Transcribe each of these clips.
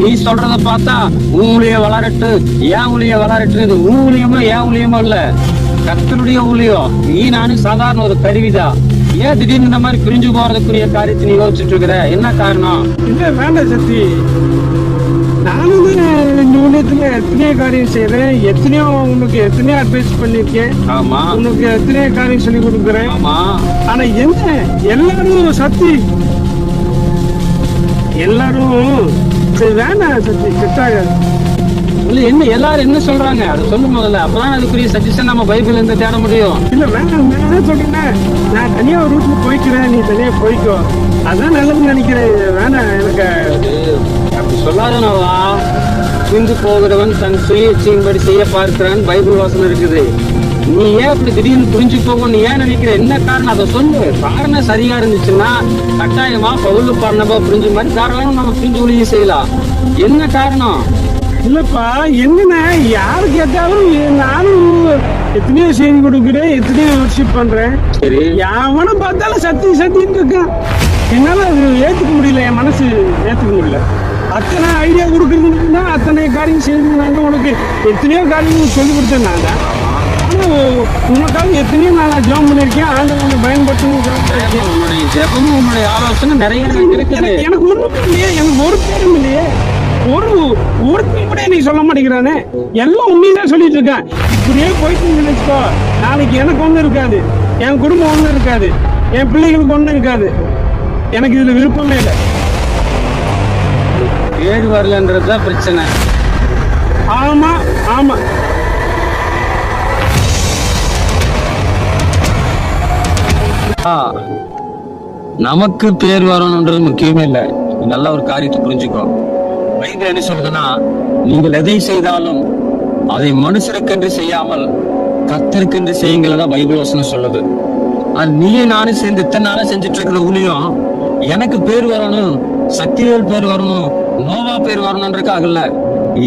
நீ சொல்றத பார்த்தா ஊழிய வளரட்டு, ஏன் ஊழிய வளரட்டு, இது ஊழியமா ஏன் ஊழியமா இல்ல, கர்த்தருடைய ஊழியம். நீ நானும் சாதாரண ஒரு கருவிதான். ஏன் திடீர்னு இந்த மாதிரி பிரிஞ்சு போறதுக்குரிய காரியத்தை நீ யோசிச்சுட்டு இருக்கிற? என்ன காரணம்? இல்ல வேண்டாம் சக்தி, நானும் இந்த ஊழியத்துல எத்தனையோ காரியம் செய்யறேன், எத்தனையோ உனக்கு எத்தனையோ அட்வைஸ் பண்ணிருக்கேன். ஆமா, உனக்கு எத்தனையோ காரியம் சொல்லி கொடுக்குறேன். ஆமா. ஆனா என்ன எல்லாரும் சக்தி, எல்லாரும் சரி வேண்டாம் சக்தி, செட் ஆகாது. இல்ல என்ன எல்லாரும் என்ன சொல்றாங்க அதை சொல்லு முதல்ல. அப்பதான் அதுக்குரிய சஜஷன் நம்ம பைபிள்ல இருந்து தேட முடியும். இல்ல வேண்டாம், நான் என்ன சொல்றேன், நான் தனியா ஒரு ரூட்ல போய்க்கிறேன், நீ தனியா போய்க்கோ, அதான் நல்லதுன்னு நினைக்கிறேன். வேணாம் எனக்கு அப்படி சொல்லாதனவா. பிரிந்து போகிறவன் தன் சுய இச்சையின்படி செய்ய பார்க்கிறான் பைபிள் வாசனம் இருக்குது. நீ ஏன் அப்படி திடீர்னு புரிஞ்சு போகும்? நீ ஏன் நினைக்கிற? என்ன காரணம் அதை சொல்லு. காரணம் சரியா இருந்துச்சுன்னா கட்டாயமா பவுல் பர்னபா புரிஞ்ச மாதிரி தாராளம் நம்ம பிரிஞ்சு ஊழியம் செய்யலாம். என்ன காரணம்? இல்லப்பா, என்னன்னா யாரு கேட்டாலும் நானும் எத்தனையோ செய்தி கொடுக்குறேன், எத்தனையோ வர்ஷிப் பண்றேன். சரி, எவனை பார்த்தாலும் சத்தி சத்தின்னு இருக்கான். என்னால அது ஏத்துக்க முடியல, என் மனசு ஏத்துக்க முடியல. அத்தனை ஐடியா கொடுக்குறதுன்னா அத்தனை காரியம் செய்யணும்னாங்க. உனக்கு எத்தனையோ காரியம் சொல்லி கொடுத்தேன் நான் தான். ஆனால் உனக்காக எத்தனையோ நான் ஜாம் பண்ணியிருக்கேன். ஆண்டவனை பயன்படுத்தணும். உன்னுடைய ஜெபமும் உன்னுடைய ஆலோசனை நிறைய இருக்குது. எனக்கு ஒண்ணுமே இல்லையே, எனக்கு ஒரு பேரும் இல்லையே, ஒருத்தையும் கூட நீ சொல்ல மாட்டேங்கிறானே. எல்லாம் உண்மைதான் சொல்லிட்டு இருக்கான். இப்படியே போயிட்டு நினைச்சுக்கோ, நாளைக்கு எனக்கு ஒண்ணும் இருக்காது, என் குடும்பம் ஒண்ணும் இருக்காது, என் பிள்ளைகளுக்கு ஒண்ணும் இருக்காது. எனக்கு இதுல விருப்பமே இல்லை. பேர் வரலன்றதுதான் பிரச்சனை. ஆமா ஆமா, நமக்கு பேர் வரணும்ன்றது முக்கியமே இல்லை. நல்ல ஒரு காரியத்தை புரிஞ்சுக்கோ. பைபிள் என்ன சொல்றதுன்னா, நீங்கள் எதை செய்தாலும் அதை மனுஷருக்கென்று செய்யாமல் கர்த்தருக்கென்று செய்யுங்களதான் பைபிள் வசனம் சொல்லுது. அது நீயும் நானும் சேர்ந்து இத்தனை நாளா செஞ்சுட்டு இருக்கிற ஊழியம் எனக்கு பேர் வரணும், சக்திவேல் பேர் வரணும், நோவா பேர் வரணுன்றதுக்காக இல்ல,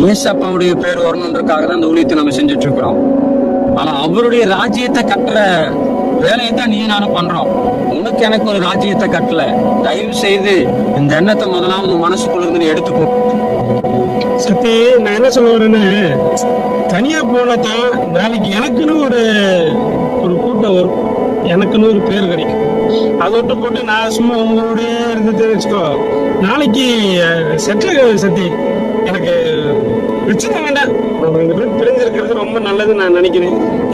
ஏசப்பாவுடைய பேர் வரணுன்றதுக்காக தான் இந்த ஊழியத்தை நம்ம செஞ்சுட்டு இருக்கிறோம். ஆனா அவருடைய ராஜ்யத்தை கட்டுற வேலையை தான் நீ நானும் பண்றோம். உனக்கு எனக்கு ஒரு ராஜ்யத்தை கட்டல. தயவு செய்து இந்த எண்ணத்தை முதலாவது மனசுக்குள்ள இருந்து எடுத்துக்கோ. சக்தி, நான் என்ன சொல்ல வரேன்னு, தனியா போனதான் நாளைக்கு எனக்குன்னு ஒரு கூட்டம் வரும், எனக்குன்னு ஒரு பேர் கிடைக்கும். அதை விட்டு போட்டு நான் சும்மா உங்களுடைய இருந்து வச்சுக்கோ, நாளைக்கு செட்டில் ஆகாது சக்தி. எனக்கு பிரச்சனை வேண்டாம். நம்ம ரெண்டு பேரும் பிரிஞ்சிருக்கிறது ரொம்ப நல்லதுன்னு நான் நினைக்கிறேன்.